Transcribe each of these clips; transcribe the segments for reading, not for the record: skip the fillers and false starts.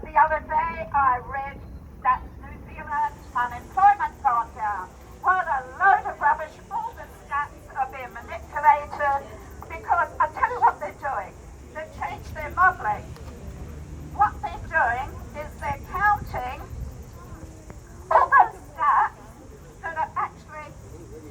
The other day I read that New Zealand's unemployment's gone down. What a load of rubbish. All the stats are being manipulated because I tell you what they're doing. They've changed their modelling. What they're doing is they're counting all those stats that are actually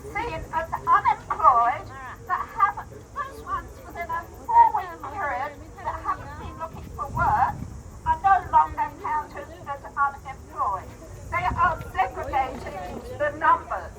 seen as unemployed, that haven't, those ones within a 4-week period that haven't been looking for work are no longer counted as unemployed. They are segregating the numbers.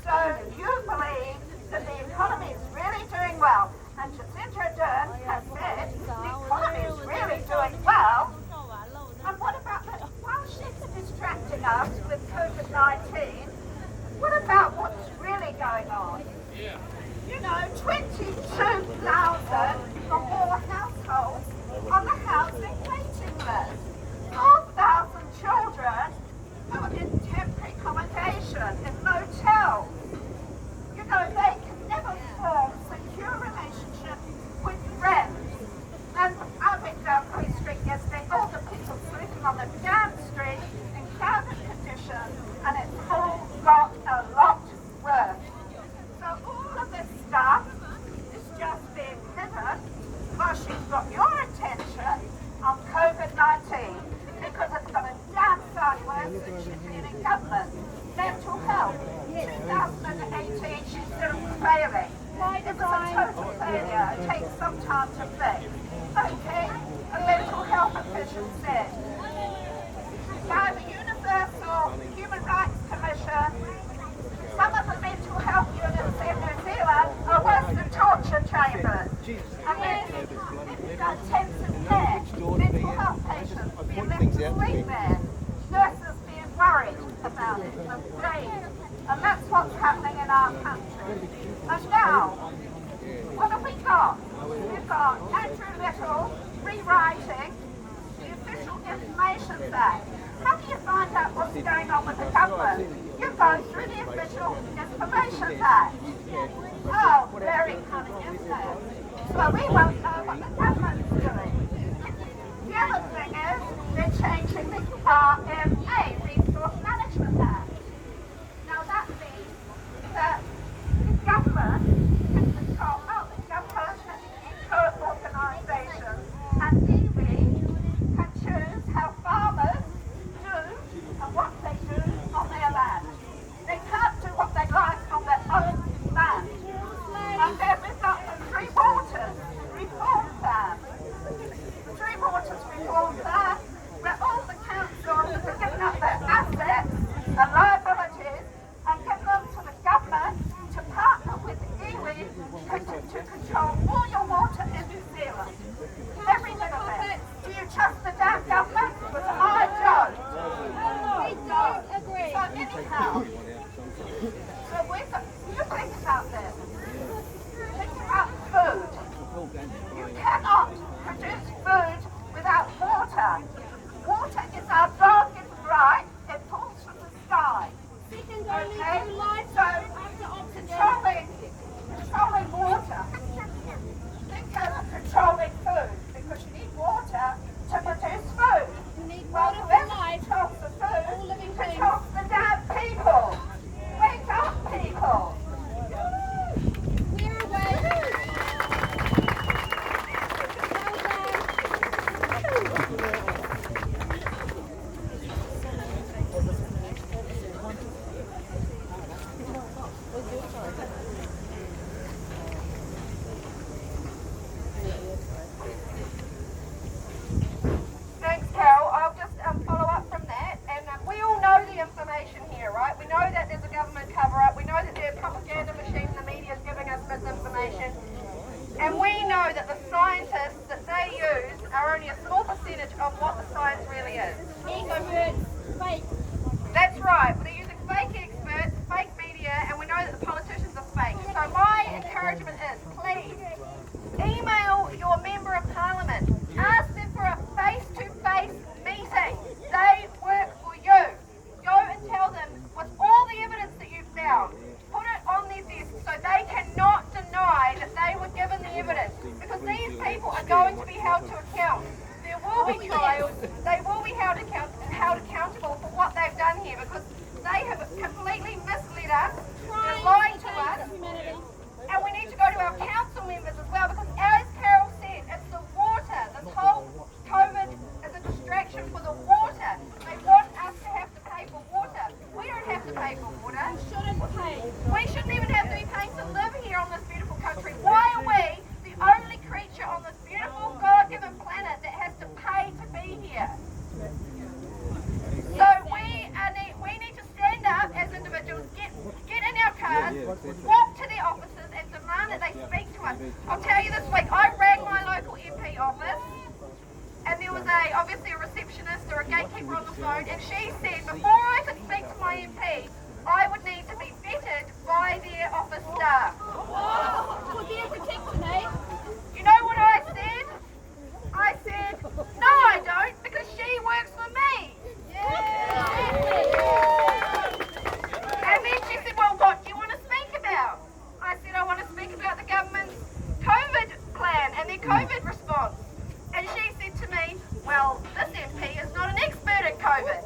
So you believe that the economy is really doing well, and Jacinda Ardern has said the economy is really doing well. And what about that? While she's distracting us with COVID-19, what about what's really going on? You know, 22,000 or more households on the housing waiting list. 12,000 children who are in temporary accommodation in motels. You know, they can never form secure relationships with friends. And I went down Queen Street yesterday, all the people sleeping on the damn street in crowded conditions, and it's all got a lot worse. So all of this stuff is just being hidden while she's got your attention on COVID-19, because it's got a damn sight worse than she's been in government. Mental health, 2018, she's still failing. It was a total failure. It takes some time to fix. Okay, a mental health official said, by the Universal Human Rights Commission, some of the mental health units in New Zealand are worse than torture chambers. I mean, you've got intensive care, mental health patients being left to sleep there, nurses being worried about it, afraid. And that's what's happening in our country. And now, what have we got? We've got Andrew Little rewriting the Official Information Act. How do you find out what's going on with the government? You go through the Official Information Act. Oh, very cunning, isn't it? So we won't know what the government's doing. The other thing is, they're changing the RMA, Resource Management Act. Now that means that the government can control, the government organisations and iwi can choose how farmers do and what they do on their land. They can't do what they like on their own land. And then we've got the Three Waters Reform Plan. The Three Waters Reform Plan, where all the councils are giving up their assets and liabilities and give them to the government to partner with iwi to control all your water in New Zealand. Every little bit. Do you trust the damn government? Because I don't. We don't agree. So anyhow, so we've got, you think about this. Think about food. You cannot produce food without water. Water is our bargain right. It falls from the sky. Okay? So controlling water. Think of controlling food, because you need water to produce food. You need Well, water for whoever life. controls the food All living things. controls the damn people. Wake up, people. We're away. Thanks, Carol. I'll just follow up from that. And we all know the information here, right? We know that there's a government cover-up. We know that there's a propaganda machine the media is giving us misinformation. And we know that the scientists that they use are only a small percentage of what the science really is. Experts, fake. That's right. They're using fake experts, fake media, and we know that the politicians are fake. So my encouragement is, please, email your Member of Parliament. Ask them for a face-to-face meeting. They work for you. Go and tell them with all the evidence that you've found. Put it on their desk so they cannot deny that they were given the evidence. Because these people are going to be held to account. There will be trials. They will was obviously a receptionist or a gatekeeper on the phone, and she said before I could speak to my MP, I would need to be vetted by their office staff. For their protection, eh? You know what I said? I said, no I don't, because she works for me. And then she said, well, what do you want to speak about? I said, I want to speak about the government's COVID plan and their COVID response. And she said to me, well, this MP is not an expert at COVID.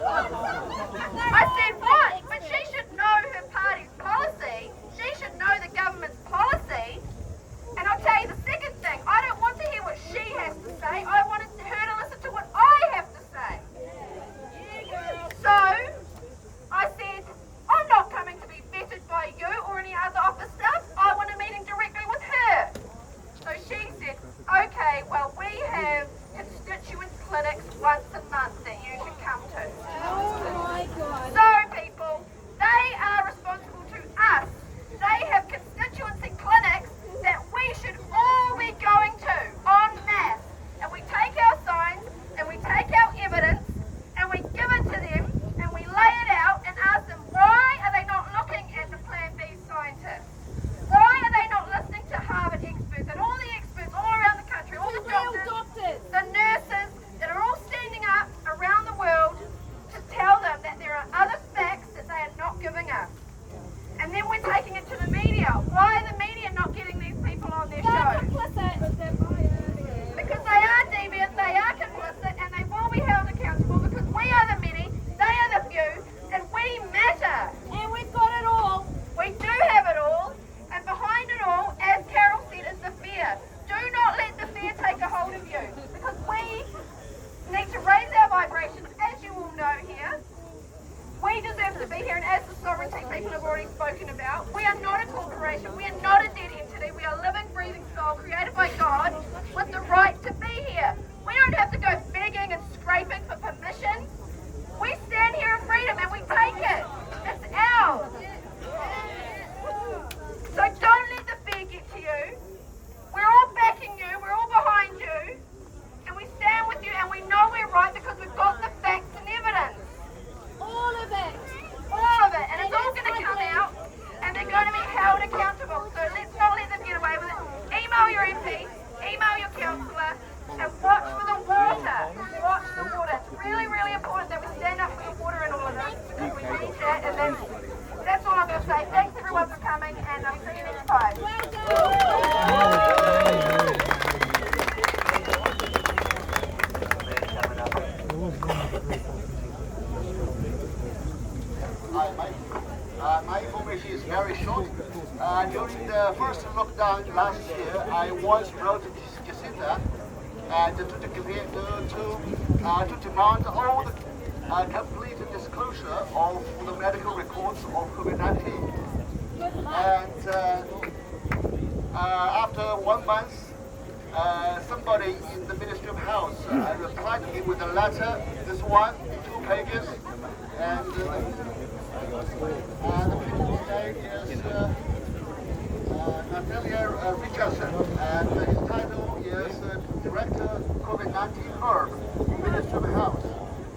I said, what? But she should know her party's policy. She should know the government's policy. And I'll tell you the second thing, I don't want to hear what she has to say. I wanted her to listen to what I have to say. So, I said, I'm not coming to be vetted by you or any other office staff. I want a meeting directly with her. So she said, okay, well, we have constituent clinics once a month that you can come to. Oh my God. So, people, they are responsible to us. They have constituency clinics that we should all be going to en masse. And we take our signs and we take our evidence and we give it to them and we lay it out and ask them, why are they not looking at the Plan B scientists? Why are they not listening to Harvard experts and all the experts all around the country, all the Real doctors, doctors. the nurses that are all standing up around the world to tell them that there are other facts that they are not giving us? And then we're taking it to the media. Why are the media not getting these people on their They're show? complicit. Because they are deviant, they are complicit, and they will be held accountable because we are the many, they are the few, and we matter. And we've got it all. We do have it all, and behind it all, as Carol said, is the fear. Do not let the fear take a hold of you, because we need to raise our vibrations, as you all know here. We deserve to be here, and as the sovereignty people have already spoken about, we are not a corporation, we are not a dead entity, we are a living, breathing soul created by God with the right to be here. We don't have to go begging and scraping for permission. We stand here in freedom and we take it. It's ours. So don't let the fear get to you. We're all backing you, we're all behind you, and we stand with you and we know we're right because we've got the facts and evidence. All of it. All of it, and it's all going to come out, and they're going to be held accountable. So let's not let them get away with it. Email your MP, email your councillor, and watch for the water. Watch the water. It's really, really important that we stand up for the water in all of this because we need that, and that's all I'm going to say. Thanks everyone for coming, and I'll see you next time. My information is very short. During the first lockdown last year, I once wrote to Jacinta and to demand all the complete disclosure of the medical records of COVID-19. And after 1 month, somebody in the Ministry of Health replied to me with a letter, this one, 2 pages, and the people's name is Natalia Richardson, and his title is Director COVID-19 HERB, Ministry of Health.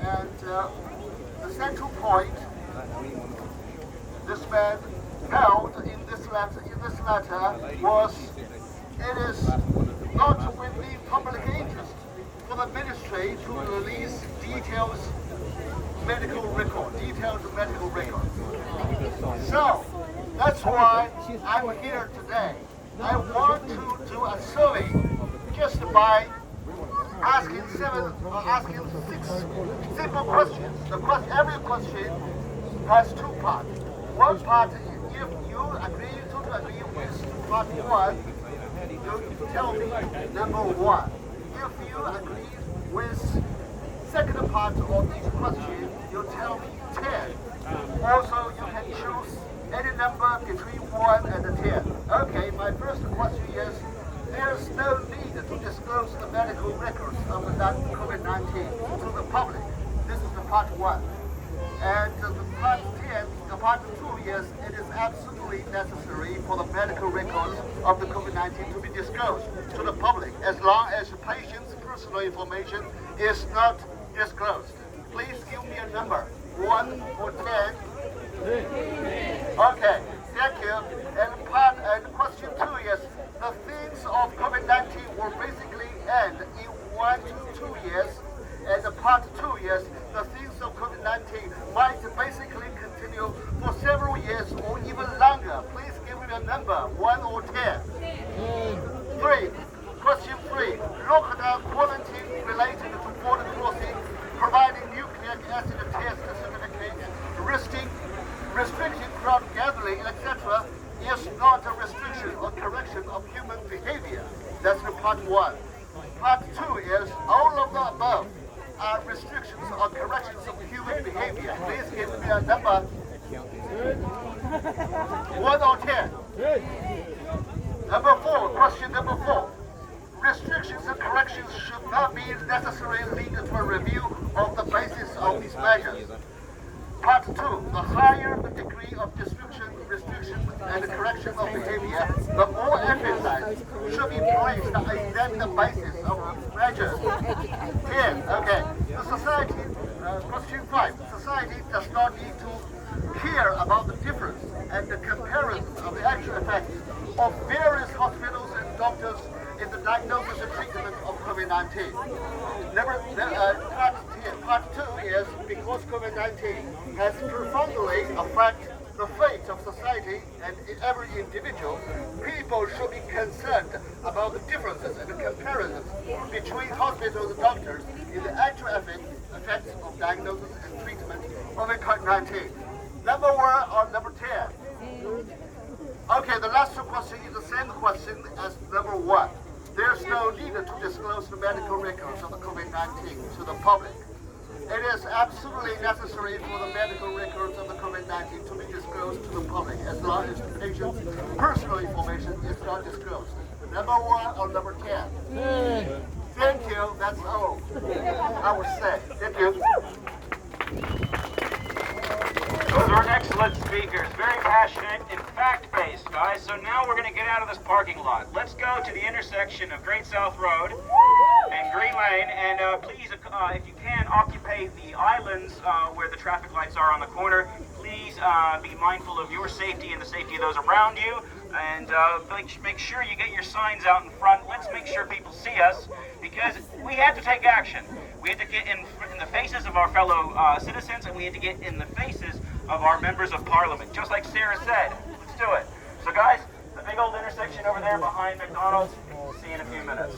And the central point this man held in this letter was, it is not within public interest for the ministry to release detailed medical records. So that's why I'm here today. I want to do a survey just by asking 6 simple questions. Every question has 2 parts. One part, if you agree with part 1, you tell me number 1. If you agree with second part of each question, you tell me 10. Also, you can choose any number between 1 and 10. Okay, my first question is, there's no need to disclose the medical records of that COVID-19 to the public. This is the part 1. And the part 2 is, it is absolutely necessary for the medical records of the COVID-19 to be disclosed to the public as long as the patient's personal information is not disclosed. Please give me a number, 1 or 10. Okay, thank you. And question 2 is, the things of COVID-19 will basically end in 1 to 2 years. And the part 2 is, the things of COVID-19 might basically continue for several years or even longer. Please give me a number, 1 or 10. 3. Question 3. Lockdown quarantine related to border crossing, providing nucleic acid test certificates, restricting crowd gathering, etc. is not a restriction or correction of human behavior. That's the part 1. Part 2 is, all of the above are restrictions or corrections of human behavior. Please give me a number, 1 or 10. Number 4, question number 4. Restrictions and corrections should not be necessarily lead to a review of the basis of these measures. Part 2, the higher the degree of restriction and correction of behavior, the more emphasis should be placed on examining the basis of these measures. 10, okay. The society, question 5, society does not need to care about the difference and the comparison of the actual effects of various hospitals and doctors in the diagnosis and treatment of COVID-19. Part 2 is, because COVID-19 has profoundly affected the fate of society and every individual, people should be concerned about the differences and the comparisons between hospitals and doctors in the actual effects of diagnosis and treatment of COVID-19. Number 1 or number 10? Okay, the last question is the same question as number 1. There's no need to disclose the medical records of the COVID-19 to the public. It is absolutely necessary for the medical records of the COVID-19 to be disclosed to the public as long as the patient's personal information is not disclosed. Number 1 or number 10? Thank you, that's all I would say. Thank you. Those are excellent speakers, very passionate and fact-based, guys. So now we're going to get out of this parking lot. Let's go to the intersection of Great South Road and Green Lane, and please, if you can, occupy the islands where the traffic lights are on the corner. Please be mindful of your safety and the safety of those around you, and make sure you get your signs out in front. Let's make sure people see us, because we had to take action. We had to get in the faces of our fellow citizens, and we had to get in the faces of our members of parliament, just like Sarah said. Let's do it. So guys, the big old intersection over there behind McDonald's, see you in a few minutes.